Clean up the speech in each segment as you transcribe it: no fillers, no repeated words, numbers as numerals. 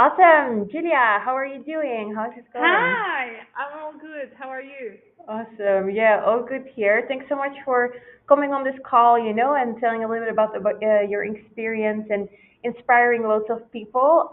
Awesome. Julia, how are you doing? How's it going? Hi, I'm all good. How are you? Awesome. Yeah, all good here. Thanks so much for coming on this call, and telling a little bit about your experience and inspiring loads of people.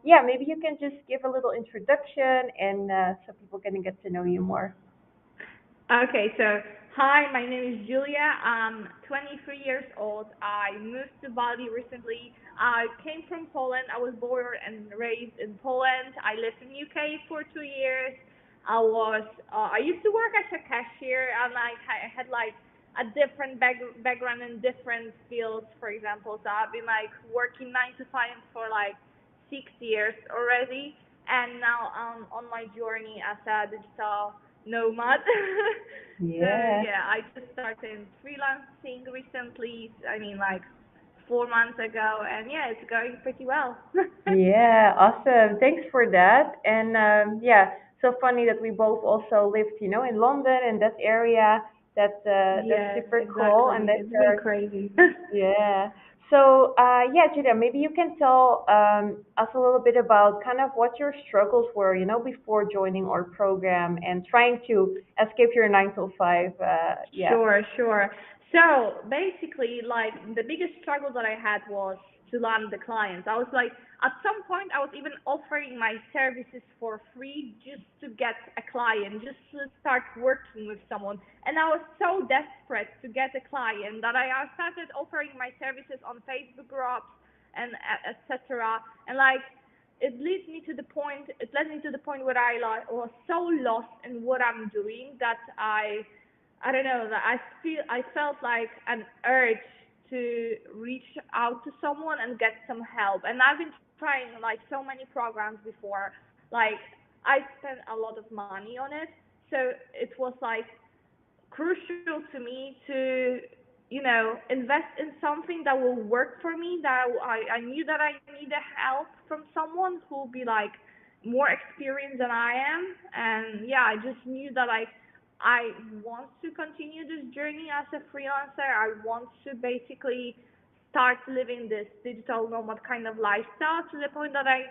Yeah, maybe you can just give a little introduction and so people can get to know you more. Okay, so hi, my name is Julia. I'm 23 years old. I moved to Bali recently. I came from Poland. I was born and raised in Poland. I lived in UK for 2 years. I used to work as a cashier, and I had like a different background in different fields. For example, so I've been like working 9 to 5 for like 6 years already, and now I'm on my journey as a digital nomad. So Yeah. yeah, I just started freelancing recently. I mean, like 4 months ago, and yeah, it's going pretty well. Yeah, awesome. Thanks for that. And yeah, so funny that we both also lived, in London and that area. That's Yes, super cool. And exactly. that It's been you're crazy. Yeah. So, yeah, Julia, maybe you can tell us a little bit about kind of what your struggles were, before joining our program and trying to escape your 9 to 5. Yeah. Sure, sure. So basically, like the biggest struggle that I had was to land the clients. I was like, at some point, I was even offering my services for free just to get a client, just to start working with someone. And I was so desperate to get a client that I started offering my services on Facebook groups and etc. And like, it led me to the point where I like was so lost in what I'm doing that I don't know that I felt like an urge to reach out to someone and get some help. And I've been trying like so many programs before. Like I spent a lot of money on it, so it was like crucial to me to invest in something that will work for me. That I knew that I needed help from someone who will be like more experienced than I am. And yeah, I just knew that I want to continue this journey as a freelancer. I want to basically start living this digital nomad kind of lifestyle to the point that I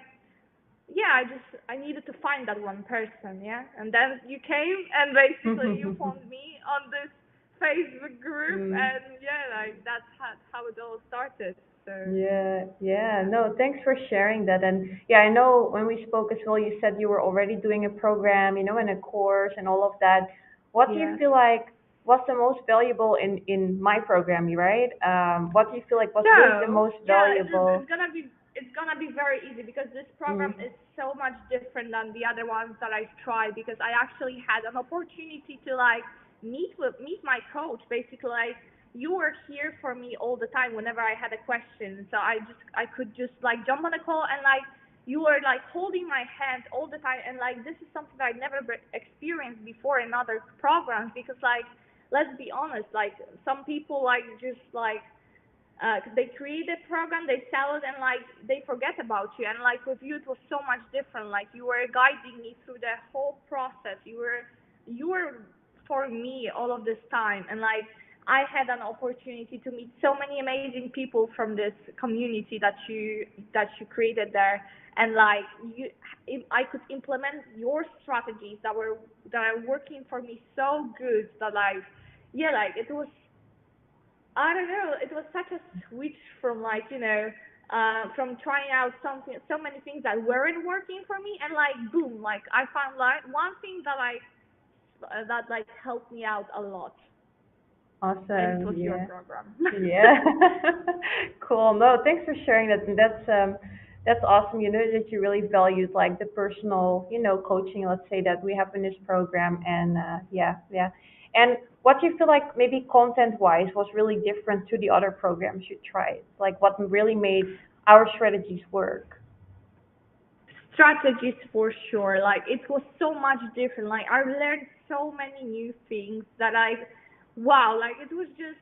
needed to find that one person, yeah. And then you came and basically you found me on this Facebook group, Mm. and yeah, like that's how it all started. So Yeah, yeah. yeah, No, thanks for sharing that. And yeah, I know when we spoke as well, you said you were already doing a program, and a course and all of that. What do you yeah. feel like was the most valuable in my program, right? What do you feel like was really the So most yeah, valuable? it's gonna be very easy because this program Mm. is so much different than the other ones that I've tried, because I actually had an opportunity to like meet my coach. Basically, like you were here for me all the time whenever I had a question. So I could just like jump on a call, and like you were like holding my hand all the time. And like this is something I never experienced before in other programs, because like let's be honest, like some people like just like they create a program, they sell it, and like they forget about you. And like with you, it was so much different. Like you were guiding me through the whole process. You were for me all of this time, and like I had an opportunity to meet so many amazing people from this community that you created there. And like I could implement your strategies that are working for me so good that like yeah, like it was, I don't know. It was such a switch from like from trying out something, so many things that weren't working for me, and like boom, like I found like one thing that like helped me out a lot, and it Awesome. was your Yeah. program. Yeah. Cool. No, thanks for sharing that. And that's awesome. You know that you really valued like the personal, coaching, let's say that we have in this program. And yeah, yeah. And what do you feel like maybe content wise was really different to the other programs you tried? Like what really made our strategies work? Strategies for sure. Like it was so much different. Like I learned so many new things that wow, like it was just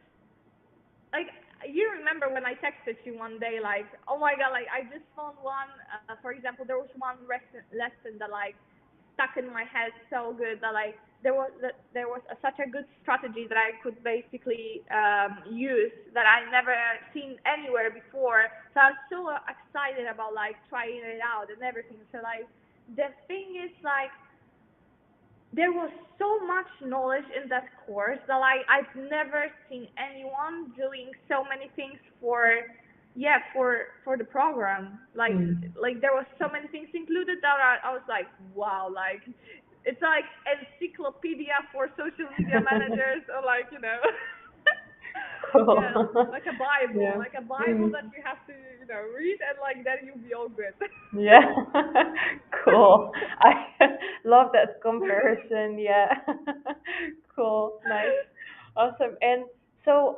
like you remember when I texted you one day, like, oh my god, like I just found one. For example, there was one lesson that like stuck in my head so good that like there was such a good strategy that I could basically use that I never seen anywhere before. So I was so excited about like trying it out and everything. So like the thing is like there was so much knowledge in that course that like I've never seen anyone doing so many things for yeah for the program. Mm. Like there was so many things included that I was like wow, like it's like encyclopedia for social media managers or like yeah, Cool. Yeah. like a Bible Mm. that you have to read and like then you'll be all good. Yeah. Cool. I love that comparison. Yeah. Cool. Nice. Awesome. And so,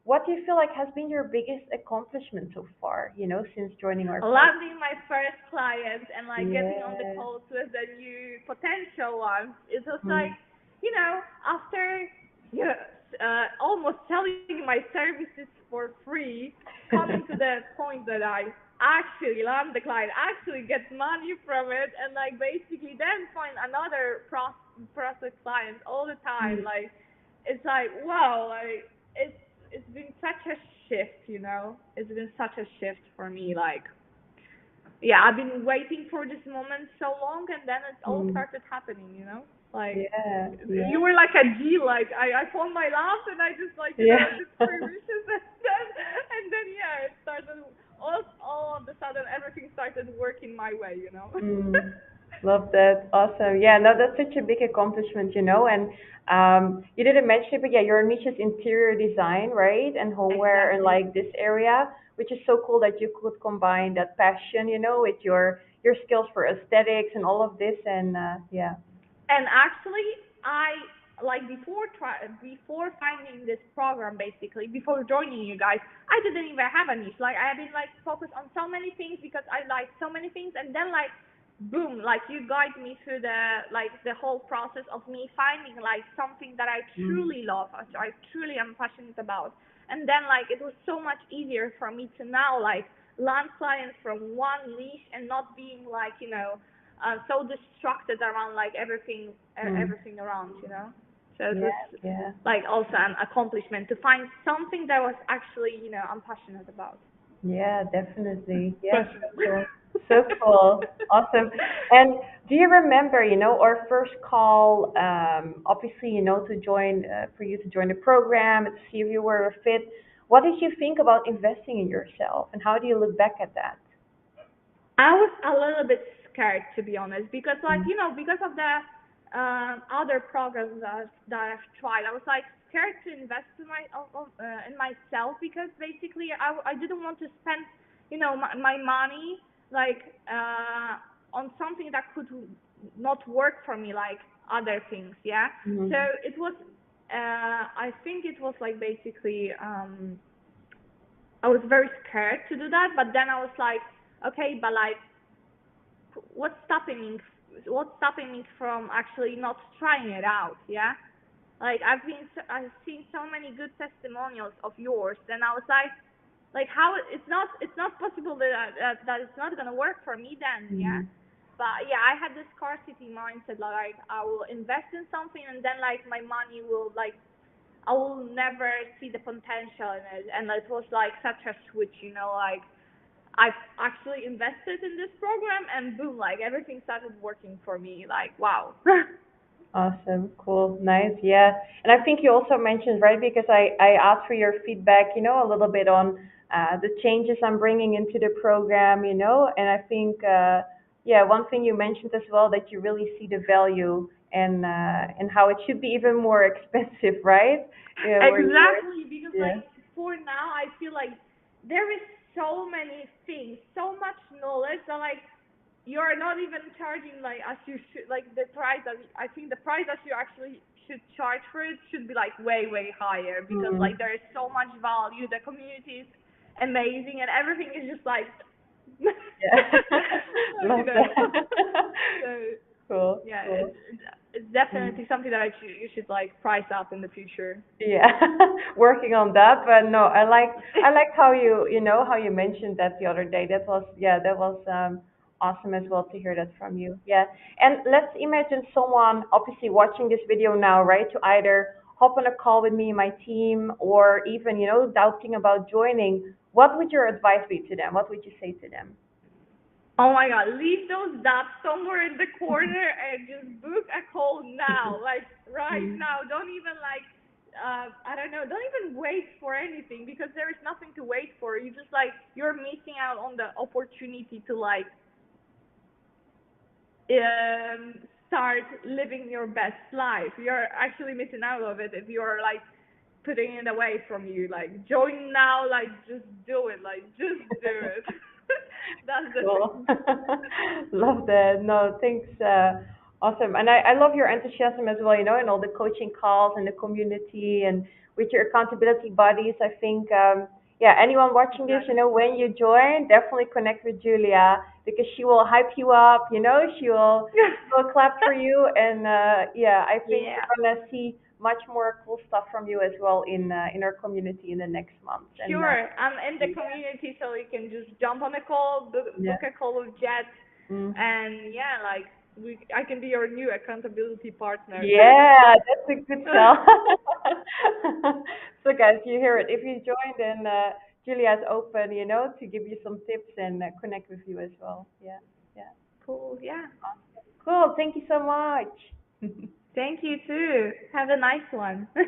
what do you feel like has been your biggest accomplishment so far, since joining our program? Landing my first client and like getting on the Yeah. calls with the new potential ones, it was like, Mm. after almost selling my services for free, coming to the point that I actually land the client, actually get money from it, and like basically then find another process client all the time. Mm. Like it's like wow, like it's been such a shift. It's been such a shift for me. Like yeah, I've been waiting for this moment so long, and then it all Mm. started happening. Like Yeah. Yeah. you were like a G, like I found my love, and I just like Yeah. did 3 wishes, and then yeah, it started all of a sudden everything started working my way. Mm, love that. Awesome. Yeah, no, that's such a big accomplishment, and you didn't mention it, but yeah, your niche is interior design, right? And homeware and Exactly. like this area, which is so cool that you could combine that passion, with your skills for aesthetics and all of this. And yeah. And actually, I like before finding this program, basically before joining you guys, I didn't even have a niche. Like I have been like focused on so many things because I like so many things, and then like boom, like you guide me through the whole process of me finding like something that I Mm, truly love, I truly am passionate about, and then like it was so much easier for me to now like land clients from one niche and not being like so distracted around like mm, everything around. So it yeah, was yeah. like also an accomplishment to find something that was actually I'm passionate about. Yeah, definitely. Yeah, so Passionate. cool. So cool. Awesome. And do you remember, our first call, obviously, for you to join the program and to see if you were a fit. What did you think about investing in yourself, and how do you look back at that? I was a little bit scared to be honest because like Mm, because of the other programs that I've tried. I was like scared to invest in myself because basically I didn't want to spend my money like on something that could not work for me like other things. Yeah. So mm, it was I think it was like basically I was very scared to do that, but then I was like, okay, but like what's stopping me what's stopping me from actually not trying it out? Yeah. Like I've seen so many good testimonials of yours, and I was like how it's not possible that it's not gonna work for me then. Yeah. mm. But yeah, I had this scarcity mindset, like I will invest in something and then like my money will like I will never see the potential in it, and it was like such a switch. Like I've actually invested in this program, and boom, like everything started working for me. Like wow. Awesome, cool, nice, yeah. And I think you also mentioned, right, because I asked for your feedback, a little bit on the changes I'm bringing into the program, and I think, yeah, one thing you mentioned as well that you really see the value and how it should be even more expensive, right? Yeah, where you were, Exactly, because yeah. like for now, I feel like there is so many things, so much knowledge that like you're not even charging like as you should, like the price that I think the price that you actually should charge for it should be like way higher because Mm, like there is so much value. The community is amazing, and everything is just like yeah, you love know. that. So Cool, yeah, cool. it's Mm. definitely something that you should like price up in the future. Yeah, working on that, but no, I like how you mentioned that the other day. That was awesome as well to hear that from you. Yeah. And let's imagine someone obviously watching this video now, right? To either hop on a call with me and my team or even, doubting about joining. What would your advice be to them? What would you say to them? Oh my God, leave those dots somewhere in the corner and just book a call now, like right Mm. now. Don't even like, I don't know, don't even wait for anything because there is nothing to wait for. You just like, you're missing out on the opportunity to like, um, start living your best life. You're actually missing out of it if you're like putting it away from you. Like, join now, like, just do it, like, just do it. That's the Cool. thing. Love that. No, thanks. Awesome. And I love your enthusiasm as well, in all the coaching calls and the community and with your accountability buddies. I think, yeah, anyone watching this, Exactly. when you join, definitely connect with Julia because she will hype you up, she will clap for you. And, yeah, I think Yeah, we're going to see much more cool stuff from you as well in our community in the next months. And, sure. I'm in the yeah, community, so you can just jump on a call, yeah. book a call with Jet, Mm. and yeah, like I can be your new accountability partner. Yeah, that's a good sell. So guys, you hear it. If you join, then Julia's open, to give you some tips and connect with you as well. Yeah, yeah. Cool. Yeah. Cool. Thank you so much. Thank you too. Have a nice one. Yeah.